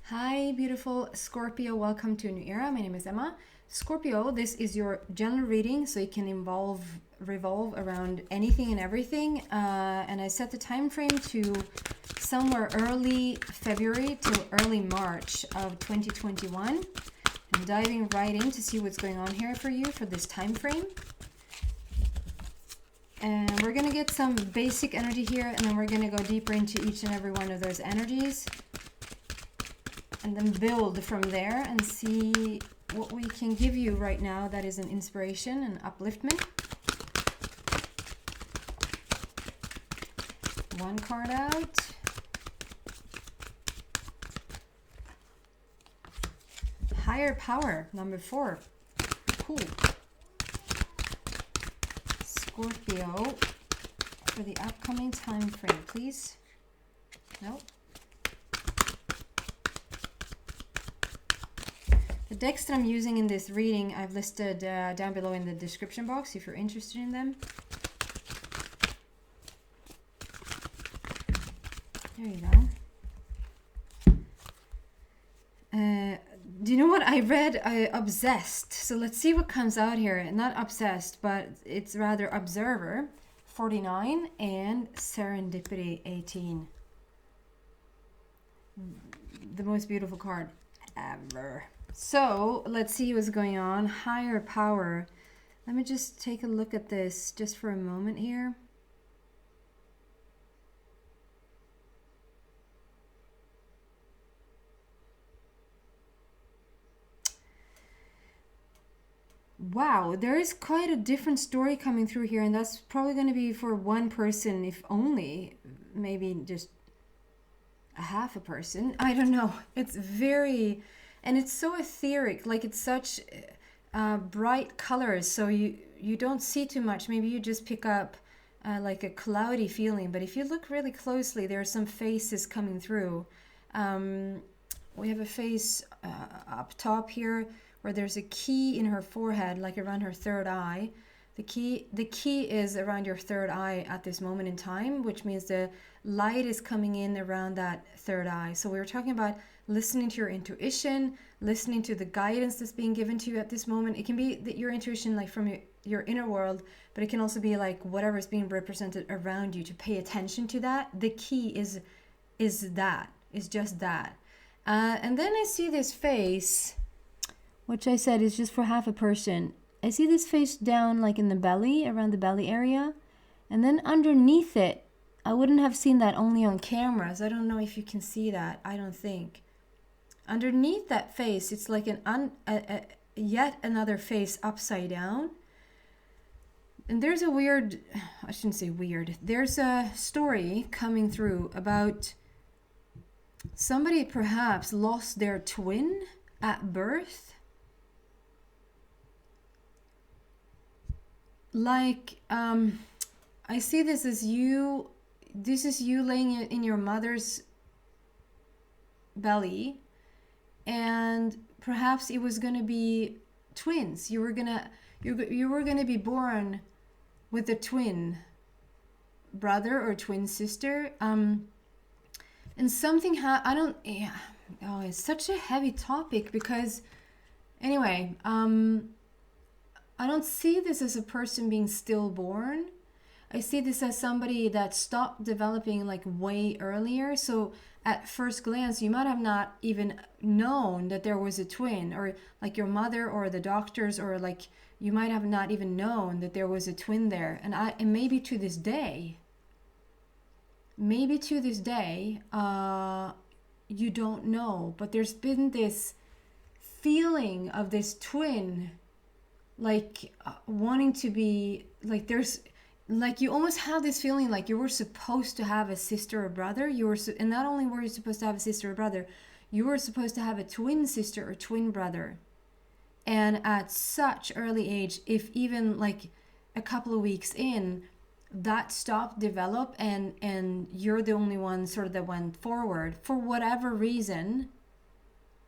Hi, beautiful Scorpio. Welcome to a new era. My name is Emma. Scorpio, this is your general reading, so it can revolve around anything and everything. And I set the time frame to somewhere early February till early March of 2021. I'm diving right in to see what's going on here for you for this time frame. And we're going to get some basic energy here, and then we're going to go deeper into each and every one of those energies. And then build from there and see what we can give you right now that is an inspiration and upliftment. One card out. Higher power, number 4. Cool. Scorpio, for the upcoming time frame, please. Nope. The decks that I'm using in this reading, I've listed down below in the description box if you're interested in them. There you go. Do you know what I read? Obsessed. So let's see what comes out here. Not obsessed, but it's rather observer. 49 and serendipity 18. The most beautiful card ever. So let's see what's going on. Higher power. Let me just take a look at this just for a moment here. Wow, there is quite a different story coming through here, and that's probably going to be for one person, if only, maybe just a half a person. I don't know. It's very... And it's so etheric, like it's such bright colors, so you don't see too much. Maybe you just pick up like a cloudy feeling, but if you look really closely, there are some faces coming through. We have a face up top here where there's a key in her forehead, like around her third eye. The key is around your third eye at this moment in time, which means the light is coming in around that third eye. So we were talking about listening to your intuition, listening to the guidance that's being given to you at this moment. It can be that your intuition, like from your inner world, but it can also be like whatever is being represented around you, to pay attention to that. The key is just that. And then I see this face, which I said is just for half a person. I see this face down like in the belly, around the belly area. And then underneath it, I wouldn't have seen that only on cameras. I don't know if you can see that. I don't think. Underneath that face, it's like yet another face upside down. And there's a weird, I shouldn't say weird, there's a story coming through about somebody perhaps lost their twin at birth. Like, I see this as you, this is you laying in your mother's belly, and perhaps it was going to be twins. You were gonna be born with a twin brother or twin sister. And something it's such a heavy topic because, anyway, I don't see this as a person being stillborn. I see this as somebody that stopped developing like way earlier. So at first glance, you might have not even known that there was a twin, or like your mother or the doctors, or like you might have not even known that there was a twin there. And maybe to this day, you don't know, but there's been this feeling of this twin, like wanting to be, like there's, like you almost have this feeling like you were supposed to have a sister or brother. And not only were you supposed to have a sister or brother, you were supposed to have a twin sister or twin brother. And at such early age, if even like a couple of weeks in, that stopped develop, and you're the only one sort of that went forward for whatever reason,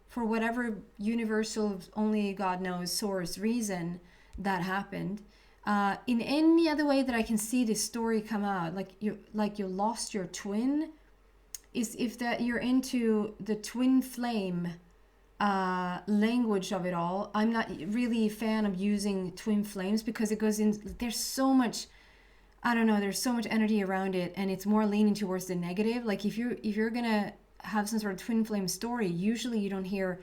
for whatever universal, only God knows, source reason that happened. In any other way that I can see this story come out, like you lost your twin, is if that you're into the twin flame language of it all. I'm not really a fan of using twin flames because it goes in, there's so much, I don't know, there's so much energy around it, and it's more leaning towards the negative. Like if you're gonna have some sort of twin flame story, usually you don't hear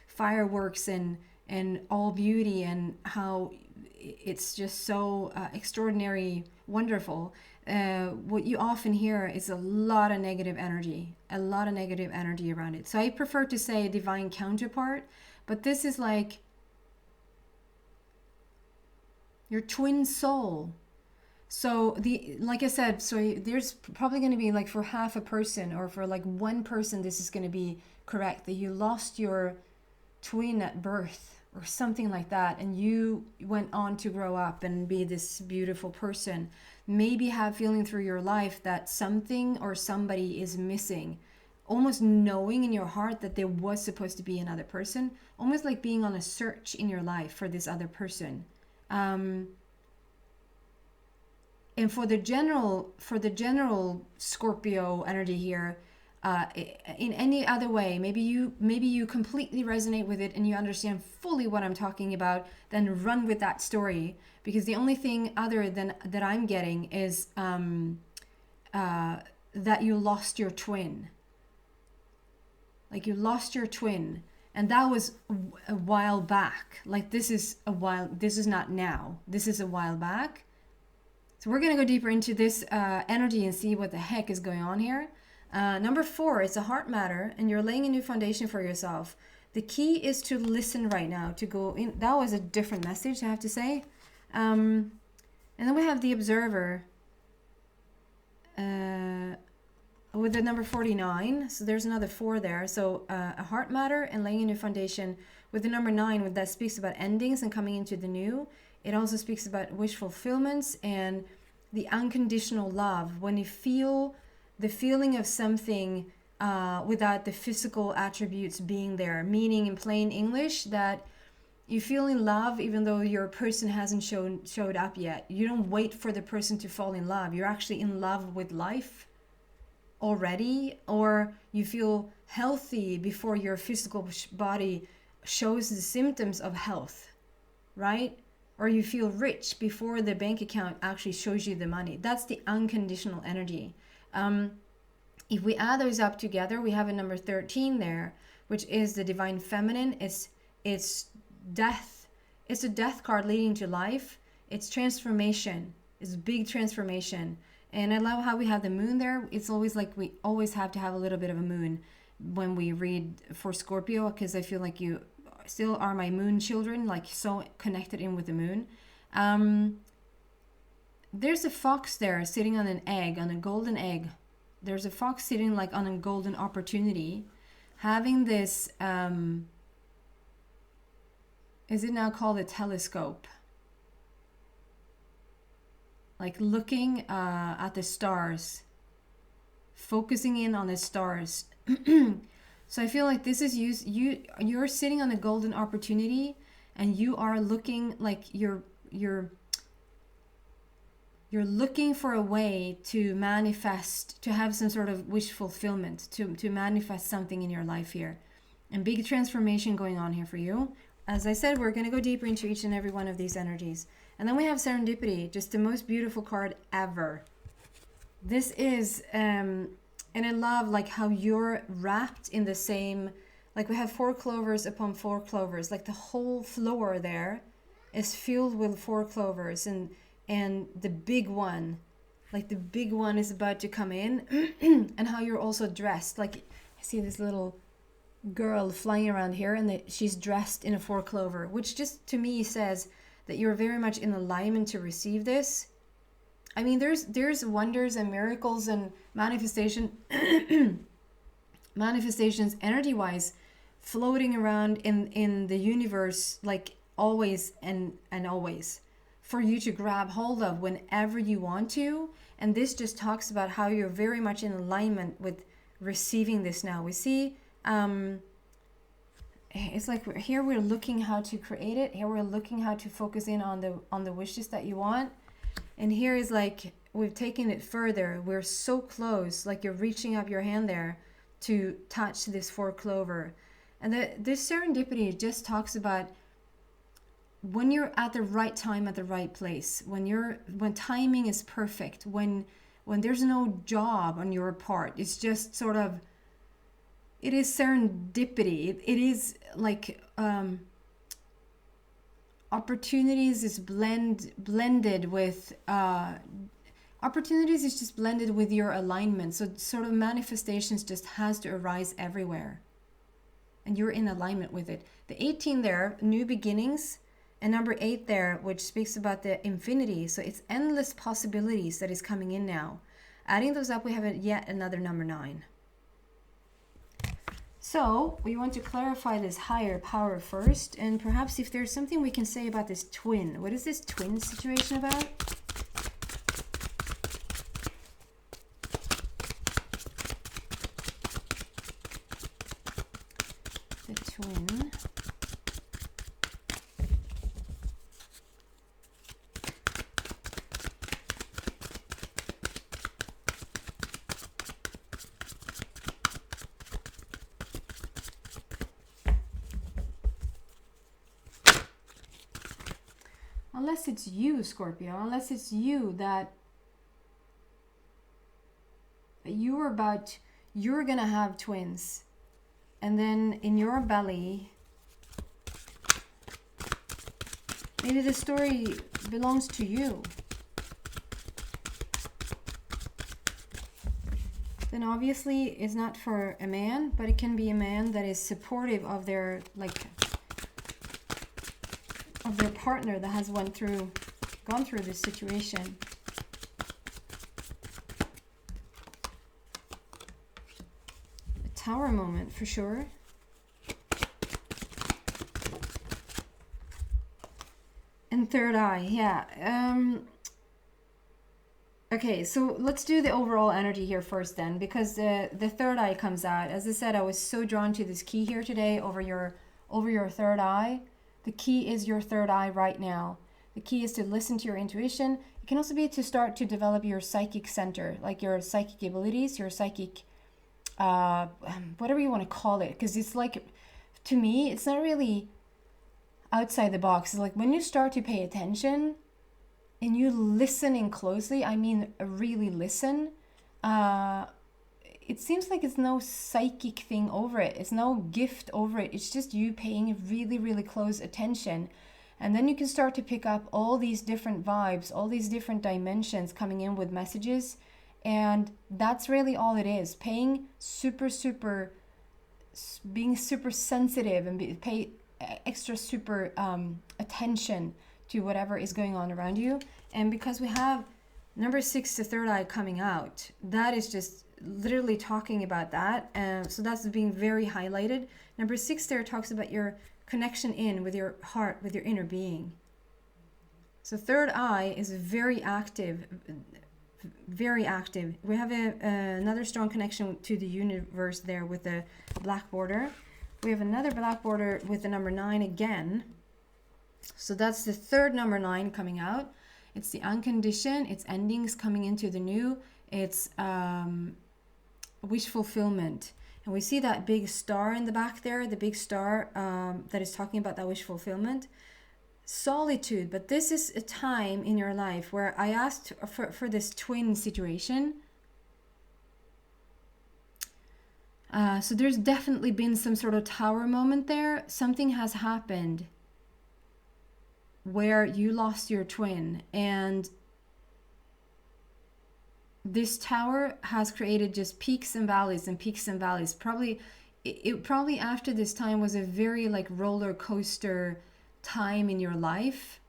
fireworks and all beauty and how it's just so extraordinary, wonderful. What you often hear is a lot of negative energy around it. So I prefer to say divine counterpart, but this is like your twin soul. So like I said, so there's probably going to be like for half a person, or for like one person, this is going to be correct, that you lost your twin at birth or something like that, and you went on to grow up and be this beautiful person. Maybe have feeling through your life that something or somebody is missing, almost knowing in your heart that there was supposed to be another person, almost like being on a search in your life for this other person. And for the general Scorpio energy here, in any other way, maybe you completely resonate with it and you understand fully what I'm talking about, then run with that story, because the only thing other than that I'm getting is that you lost your twin. Like you lost your twin, and that was a while back. Like this is not now, this is a while back. So we're going to go deeper into this energy and see what the heck is going on here. Number 4, it's a heart matter, and you're laying a new foundation for yourself. The key is to listen right now, to go in. That was a different message, I have to say. And then we have the observer with the number 49. So there's another 4 there. So a heart matter and laying a new foundation with the number 9, that speaks about endings and coming into the new. It also speaks about wish fulfillments and the unconditional love. When you feel the feeling of something without the physical attributes being there, meaning in plain English that you feel in love even though your person hasn't showed up yet. You don't wait for the person to fall in love. You're actually in love with life already, or you feel healthy before your physical body shows the symptoms of health, right? Or you feel rich before the bank account actually shows you the money. That's the unconditional energy. If we add those up together, we have a number 13 there, which is the divine feminine. It's death. It's a death card leading to life. It's transformation. It's big transformation. And I love how we have the moon there. It's always like we always have to have a little bit of a moon when we read for Scorpio, because I feel like you still are my moon children, like so connected in with the moon. There's a fox there sitting on an egg, on a golden egg. There's a fox sitting like on a golden opportunity, having this, is it now called a telescope? Like looking at the stars, focusing in on the stars. So I feel like this is you're sitting on a golden opportunity, and you are looking like you're looking for a way to manifest, to have some sort of wish fulfillment, to manifest something in your life here. And big transformation going on here for you. As I said, we're going to go deeper into each and every one of these energies. And then we have serendipity, just the most beautiful card ever. This is, and I love like how you're wrapped in the same, like we have 4 clovers upon 4 clovers, like the whole floor there is filled with 4 clovers, and the big one, like the big one is about to come in. And how you're also dressed, like I see this little girl flying around here, and she's dressed in a 4 clover, which just to me says that you're very much in alignment to receive this. I mean, there's wonders and miracles and manifestations energy-wise floating around in the universe, like always and always, for you to grab hold of whenever you want to. And this just talks about how you're very much in alignment with receiving this now. We see it's like here we're looking how to create it. Here we're looking how to focus in on the wishes that you want. And here is like we've taken it further. We're so close, like you're reaching up your hand there to touch this 4 clover. And this serendipity just talks about when you're at the right time at the right place, when timing is perfect, when there's no job on your part. It's just sort of, it is serendipity. It is like opportunities is blended with opportunities is just blended with your alignment. So sort of manifestations just has to arise everywhere, and you're in alignment with it. The 18 there, new beginnings, and number 8 there, which speaks about the infinity. So it's endless possibilities that is coming in now. Adding those up, we have yet another number 9. So we want to clarify this higher power first, and perhaps if there's something we can say about this twin. What is this twin situation about? The twin. Unless it's you, Scorpio, unless it's you that you're gonna have twins, and then in your belly, maybe the story belongs to you. Then obviously it's not for a man, but it can be a man that is supportive of their partner that has gone through this situation. A tower moment for sure. And third eye, yeah. Okay, so let's do the overall energy here first then, because the third eye comes out. As I said, I was so drawn to this key here today over your third eye. The key is your third eye right now. The key is to listen to your intuition. It can also be to start to develop your psychic center, like your psychic abilities, your psychic, whatever you want to call it. Because it's like, to me, it's not really outside the box. It's like when you start to pay attention and you listening closely, I mean really listen, it seems like it's no psychic thing over it. It's no gift over it. It's just you paying really, really close attention. And then you can start to pick up all these different vibes, all these different dimensions coming in with messages. And that's really all it is. Being super sensitive and pay extra super attention to whatever is going on around you. And because we have number 6, the third eye coming out, that is just literally talking about that. So that's being very highlighted. Number 6 there talks about your connection in with your heart, with your inner being. So third eye is very active, very active. We have another strong connection to the universe there with the black border. We have another black border with the number 9 again. So that's the third number 9 coming out. It's the unconditioned, it's endings coming into the new, it's wish fulfillment. And we see that big star in the back there, the big star that is talking about that wish fulfillment. Solitude, but this is a time in your life where I asked for this twin situation. So there's definitely been some sort of tower moment there. Something has happened where you lost your twin, and this tower has created just peaks and valleys and peaks and valleys. Probably after this time was a very like roller coaster time in your life.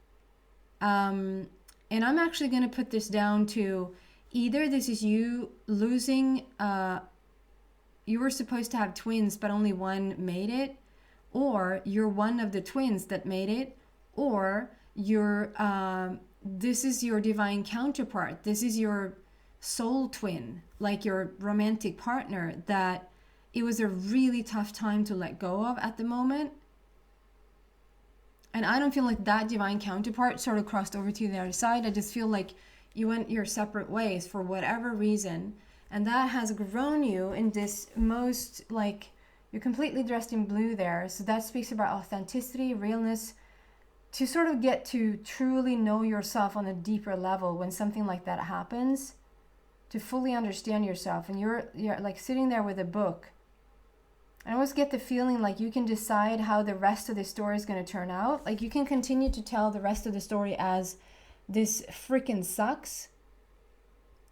And I'm actually going to put this down to either this is you losing, you were supposed to have twins but only one made it, or you're one of the twins that made it, or you're this is your divine counterpart, this is your soul twin, like your romantic partner that it was a really tough time to let go of at the moment. And I don't feel like that divine counterpart sort of crossed over to the other side. I just feel like you went your separate ways for whatever reason, and that has grown you in this most, like, you're completely dressed in blue there. So that speaks about authenticity, realness, to sort of get to truly know yourself on a deeper level when something like that happens, to fully understand yourself. And you're like sitting there with a book. I always get the feeling like you can decide how the rest of the story is going to turn out. Like you can continue to tell the rest of the story as this freaking sucks.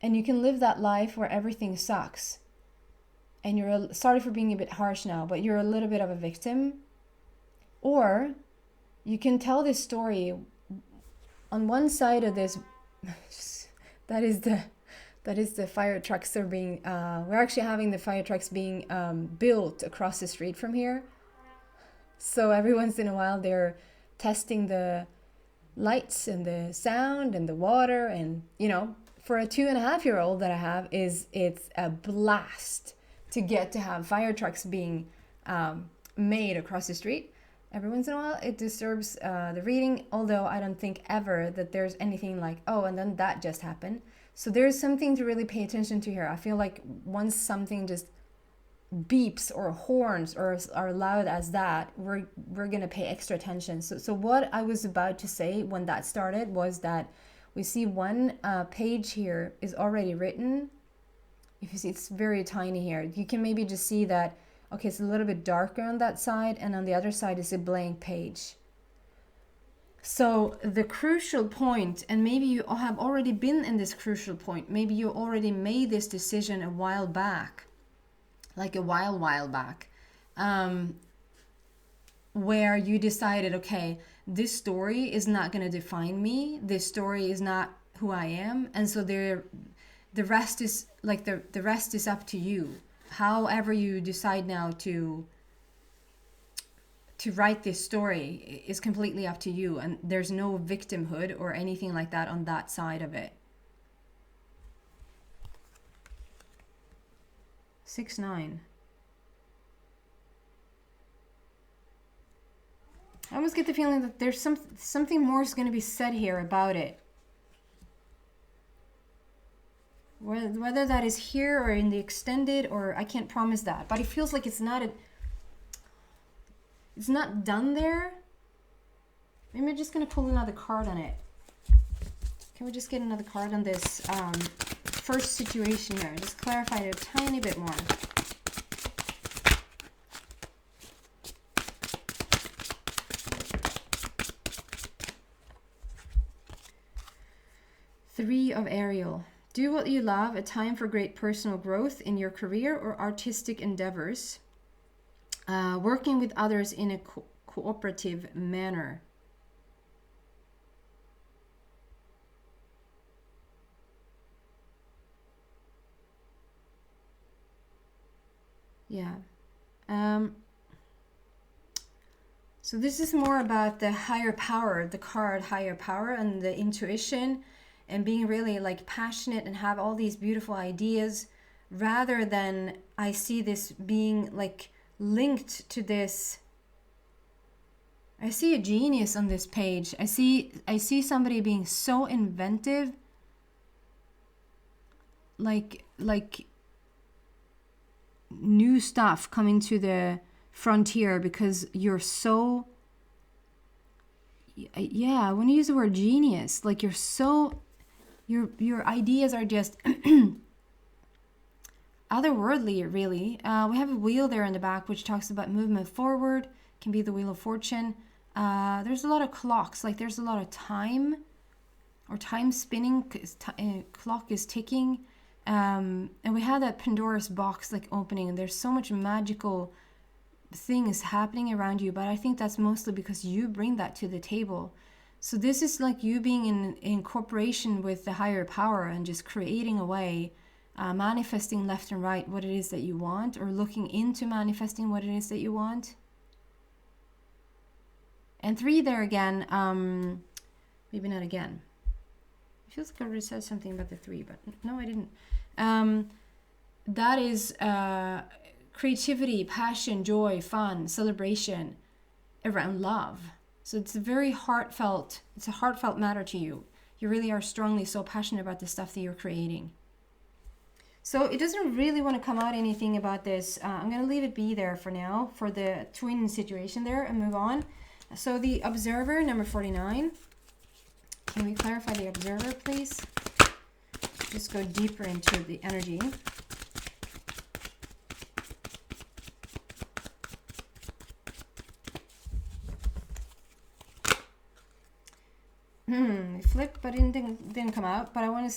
And you can live that life where everything sucks. And you're, sorry for being a bit harsh now, but you're a little bit of a victim. Or you can tell this story on one side of this. that is the fire trucks. They're being, we're actually having the fire trucks being built across the street from here. So every once in a while they're testing the lights and the sound and the water. And, you know, for a 2.5-year-old that I have, it's a blast to get to have fire trucks being made across the street. Every once in a while it disturbs the reading, although I don't think ever that there's anything like, oh, and then that just happened. So there's something to really pay attention to here. I feel like once something just beeps or horns or are loud as that, we're going to pay extra attention. So what I was about to say when that started was that we see one page here is already written. If you see, it's very tiny here. You can maybe just see that, okay, it's a little bit darker on that side, and on the other side is a blank page. So the crucial point, and maybe you have already been in this crucial point, maybe you already made this decision a while back, like a while back, where you decided, okay, this story is not going to define me. This story is not who I am. And so the rest is like the rest is up to you. However you decide now to write this story is completely up to you, and there's no victimhood or anything like that on that side of it. 6-9. I almost get the feeling that there's something more is going to be said here about it. Whether that is here or in the extended, or I can't promise that, but it feels like it's not done there. Maybe I'm just going to pull another card on it. Can we just get another card on this first situation here? Just clarify it a tiny bit more. Three of Ariel. Do what you love, a time for great personal growth in your career or artistic endeavors. Working with others in a cooperative manner. Yeah. So this is more about the higher power, the card higher power, and the intuition, and being really like passionate and have all these beautiful ideas, rather than I see this being like linked to this. I see a genius on this page. I see somebody being so inventive, like new stuff coming to the frontier, because you're so, yeah, I want to use the word genius. Like you're so, your ideas are just otherworldly, really. We have a wheel there in the back which talks about movement forward, can be the Wheel of Fortune. There's a lot of clocks, like there's a lot of time, or time spinning, clock is ticking. And we have that Pandora's box like opening, and there's so much magical things happening around you, but I think that's mostly because you bring that to the table. So this is like you being in cooperation with the higher power and just creating a way, manifesting left and right what it is that you want, or looking into manifesting what it is that you want. And 3 there again, maybe not again. It feels like I already said something about the 3, but no, I didn't. That is creativity, passion, joy, fun, celebration around love. So it's a very heartfelt, it's a heartfelt matter to you. you really are strongly so passionate about the stuff that you're creating. So it doesn't really want to come out anything about this. I'm going to leave it be there for now for the twin situation there and move on. So the observer, number 49. Can we clarify the observer, please? Just go deeper into the energy. It flipped, but it didn't come out. But I want to...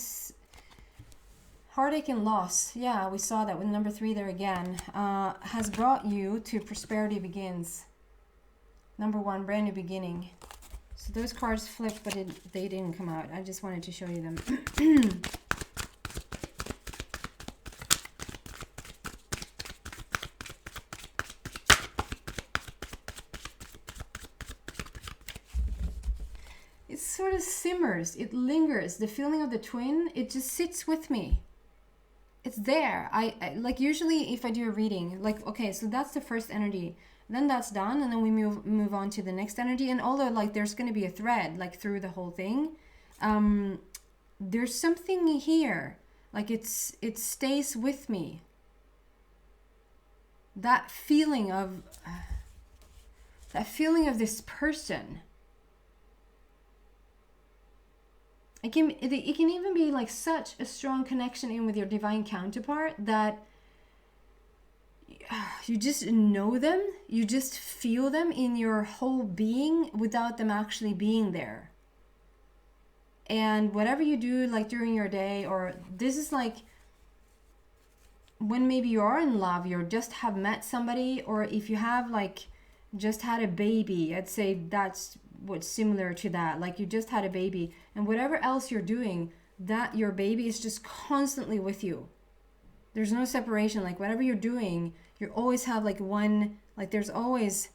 Heartache and loss. Yeah, we saw that with number 3 there again. Has brought you to prosperity begins. Number 1, brand new beginning. So those cards flipped, but they didn't come out. I just wanted to show you them. It sort of simmers. It lingers. The feeling of the twin, it just sits with me. It's there. I like, usually if I do a reading, like, okay, so that's the first energy, then that's done, and then we move on to the next energy. And although like there's going to be a thread like through the whole thing, there's something here, like it stays with me. That feeling of this person. It can even be like such a strong connection in with your divine counterpart that you just know them, you just feel them in your whole being without them actually being there. And whatever you do like during your day, or this is like when maybe you are in love, you just have met somebody, or if you have like just had a baby, I'd say that's what's similar to that. Like you just had a baby, and whatever else you're doing, that your baby is just constantly with you. There's no separation. Like whatever you're doing, you always have like one, like there's always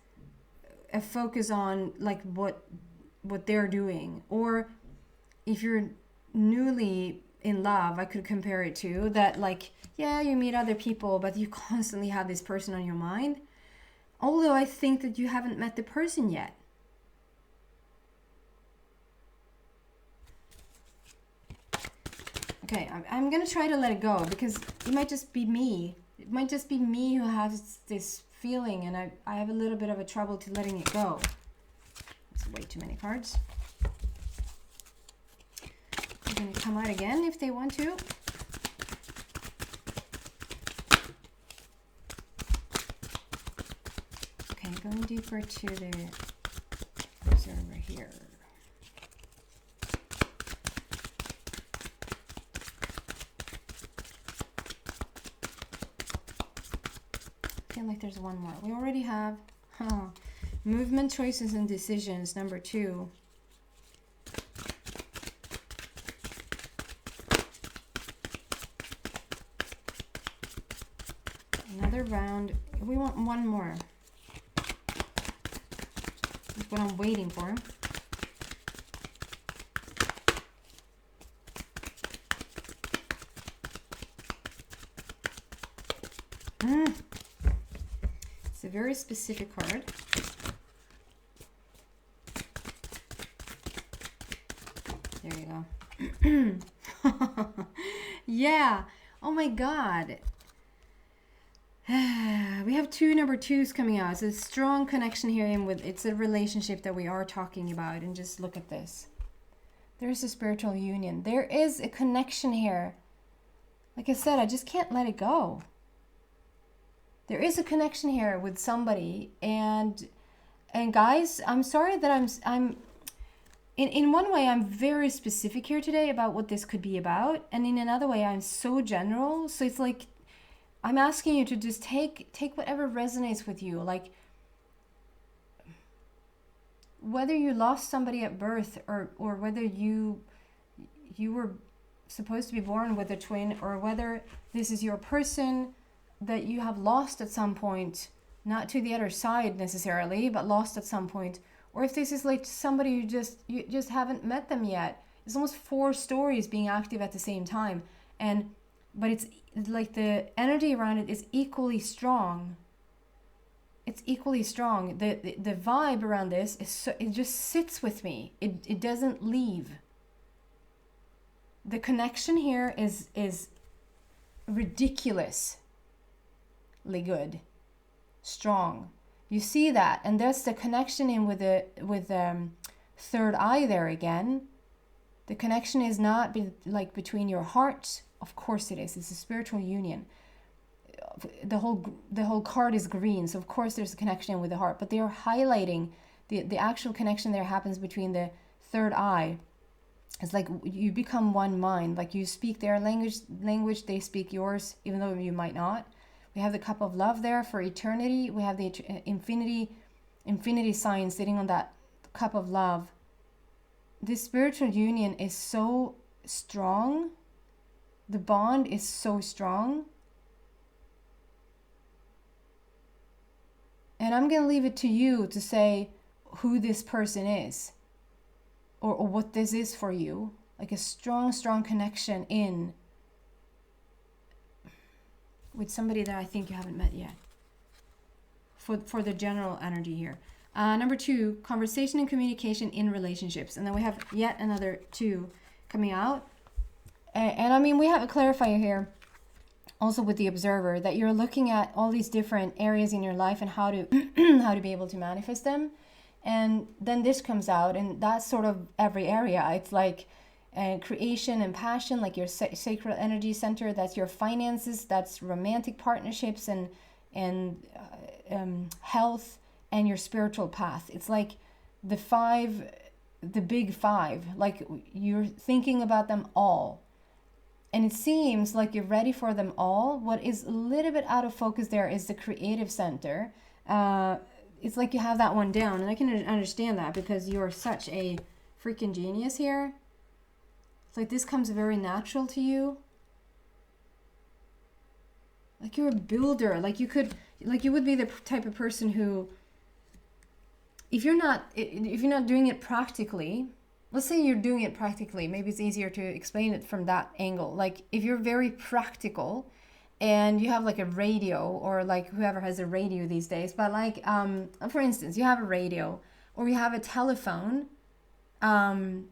a focus on like what they're doing. Or if you're newly in love, I could compare it to that, like, yeah, you meet other people, but you constantly have this person on your mind. Although I think that you haven't met the person yet. Okay, I'm going to try to let it go, because it might just be me. It might just be me who has this feeling, and I have a little bit of a trouble to letting it go. That's way too many cards. They're going to come out again if they want to. Okay, going deeper to the observer here. I feel like there's one more. We already have movement, choices, and decisions, number 2. Another round. We want one more. That's what I'm waiting for. It's a very specific card. There you go. Yeah. Oh my God. We have 2 number 2s coming out. It's a strong connection here, and it's a relationship that we are talking about. And just look at this. There's a spiritual union. There is a connection here. Like I said, I just can't let it go. There is a connection here with somebody, and guys, I'm sorry that I'm in one way I'm very specific here today about what this could be about, and in another way I'm so general. So it's like I'm asking you to just take whatever resonates with you, like whether you lost somebody at birth, or whether you were supposed to be born with a twin, or whether this is your person that you have lost at some point, not to the other side necessarily, but lost at some point, or if this is like somebody you just haven't met them yet. It's almost 4 stories being active at the same time, but it's like the energy around it is equally strong. It's equally strong. The vibe around this is it just sits with me. It doesn't leave. the connection here is ridiculously good, strong. You see that, and there's the connection in with the third eye there again. The connection is not like between your hearts. Of course it is. It's a spiritual union. The whole card is green, so of course there's a connection with the heart. But they are highlighting the actual connection there happens between the third eye. It's like you become one mind. Like you speak their language, they speak yours, even though you might not. We have the cup of love there for eternity. We have the infinity sign sitting on that cup of love. This spiritual union is so strong. The bond is so strong. And I'm going to leave it to you to say who this person is, or what this is for you. Like a strong connection in with somebody that I think you haven't met yet. For the general energy here. Number 2, conversation and communication in relationships. And then we have yet another 2 coming out. And I mean, we have a clarifier here also with the observer, that you're looking at all these different areas in your life and how to how to be able to manifest them. And then this comes out, and that's sort of every area. It's like creation and passion, like your sacral energy center. That's your finances. That's romantic partnerships and health and your spiritual path. It's like the big 5. Like you're thinking about them all. And it seems like you're ready for them all. What is a little bit out of focus there is the creative center. It's like you have that one down. And I can understand that because you're such a freaking genius here. It's like this comes very natural to you. Like you're a builder. Like you would be the type of person who, if you're not doing it practically, let's say you're doing it practically, maybe it's easier to explain it from that angle. Like if you're very practical and you have like a radio, or like whoever has a radio these days, but like for instance, you have a radio or you have a telephone, and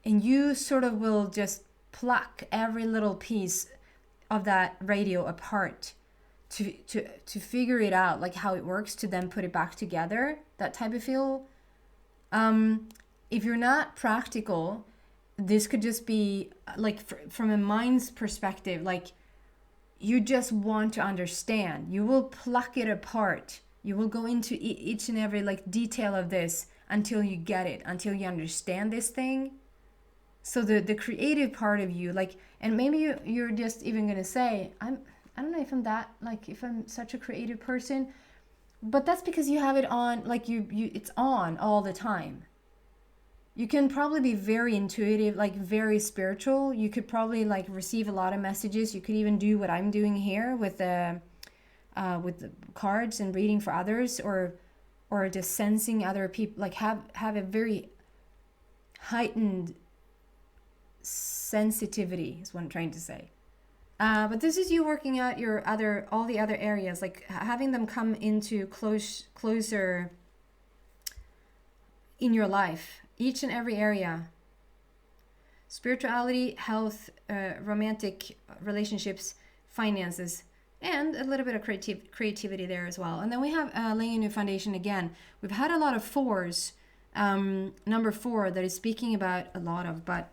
you sort of will just pluck every little piece of that radio apart to figure it out, like how it works, to then put it back together, that type of feel. If you're not practical, this could just be like from a mind's perspective, like you just want to understand. You will pluck it apart. You will go into each and every like detail of this until you get it, until you understand this thing. So the creative part of you, like, and maybe you're just even gonna say, I don't know if I'm that, like, if I'm such a creative person, but that's because you have it on, like it's on all the time. You can probably be very intuitive, like very spiritual. You could probably like receive a lot of messages. You could even do what I'm doing here with the cards and reading for others, or just sensing other people, like have a very heightened sensitivity is what I'm trying to say. But this is you working out all the other areas, like having them come into closer in your life, each and every area. Spirituality, health, romantic relationships, finances, and a little bit of creativity there as well. And then we have laying a new foundation again. We've had a lot of 4s. Number 4 that is speaking about a lot of, but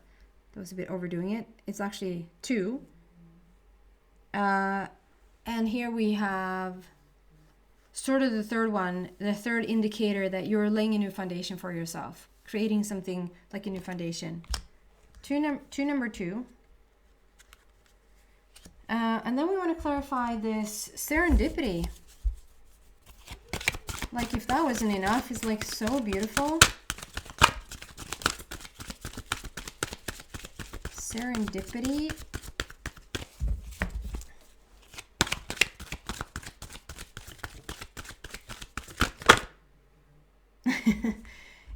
that was a bit overdoing it. It's actually 2. And here we have sort of the third one, the third indicator that you're laying a new foundation for yourself, creating something like a new foundation. Number 2. And then we want to clarify this serendipity. Like if that wasn't enough, it's like so beautiful. Serendipity.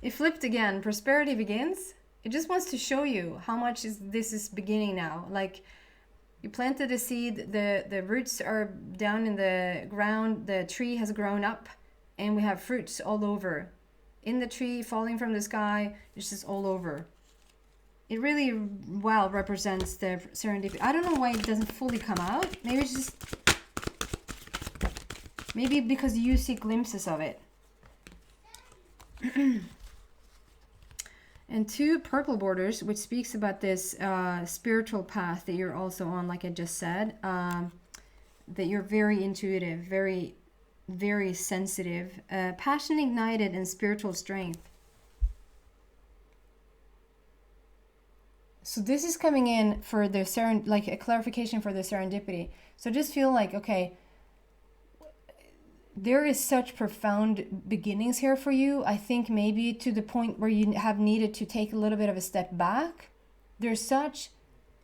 It flipped again. Prosperity begins. It just wants to show you how much this is beginning now. Like you planted a seed, the roots are down in the ground, the tree has grown up, and we have fruits all over. In the tree, falling from the sky, it's just all over. it really well represents the serendipity. I don't know why it doesn't fully come out. Maybe it's just, maybe because you see glimpses of it. And 2 purple borders, which speaks about this spiritual path that you're also on, like I just said, that you're very intuitive, very, very sensitive, passion ignited, and spiritual strength. So this is coming in for the like a clarification for the serendipity. So just feel like, okay, there is such profound beginnings here for you. I think maybe to the point where you have needed to take a little bit of a step back. There's such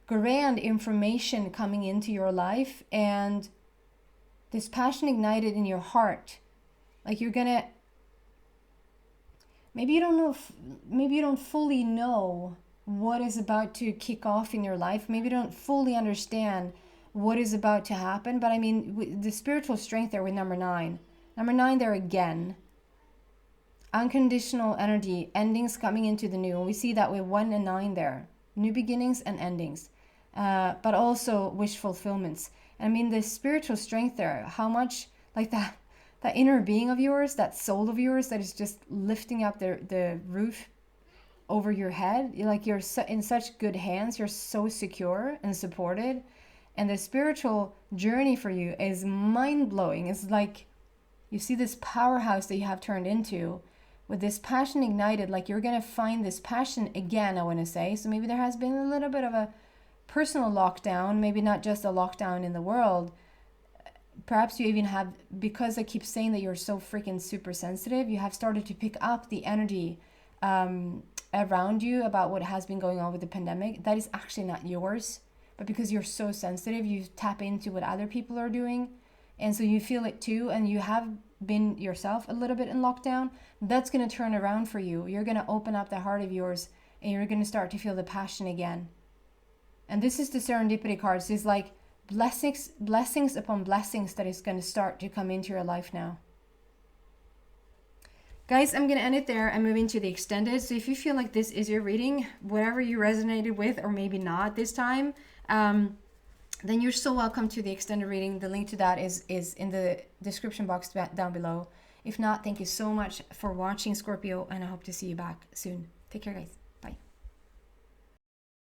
grand information coming into your life, and this passion ignited in your heart. Like you're gonna, maybe you don't know, maybe you don't fully know what is about to kick off in your life. Maybe you don't fully understand what is about to happen. But I mean, the spiritual strength there with number 9. Number 9 there again. Unconditional energy, endings coming into the new. And we see that with 1 and 9 there. New beginnings and endings. But also wish fulfillments. And I mean, the spiritual strength there, how much, like that inner being of yours, that soul of yours that is just lifting up the roof over your head. Like you're in such good hands. You're so secure and supported. And the spiritual journey for you is mind-blowing. It's like you see this powerhouse that you have turned into with this passion ignited. Like you're going to find this passion again, I want to say. So maybe there has been a little bit of a personal lockdown, maybe not just a lockdown in the world. Perhaps you even have, because I keep saying that you're so freaking super sensitive, you have started to pick up the energy around you about what has been going on with the pandemic. That is actually not yours. But because you're so sensitive, you tap into what other people are doing. And so you feel it too. And you have been yourself a little bit in lockdown. That's going to turn around for you. You're going to open up the heart of yours and you're going to start to feel the passion again. And this is the serendipity cards. It's like blessings upon blessings that is going to start to come into your life now. Guys, I'm going to end it there and move into the extended. So if you feel like this is your reading, whatever you resonated with or maybe not this time, then you're so welcome to the extended reading. The link to that is in the description box down below. If not, thank you so much for watching, Scorpio, and I hope to see you back soon. Take care, guys.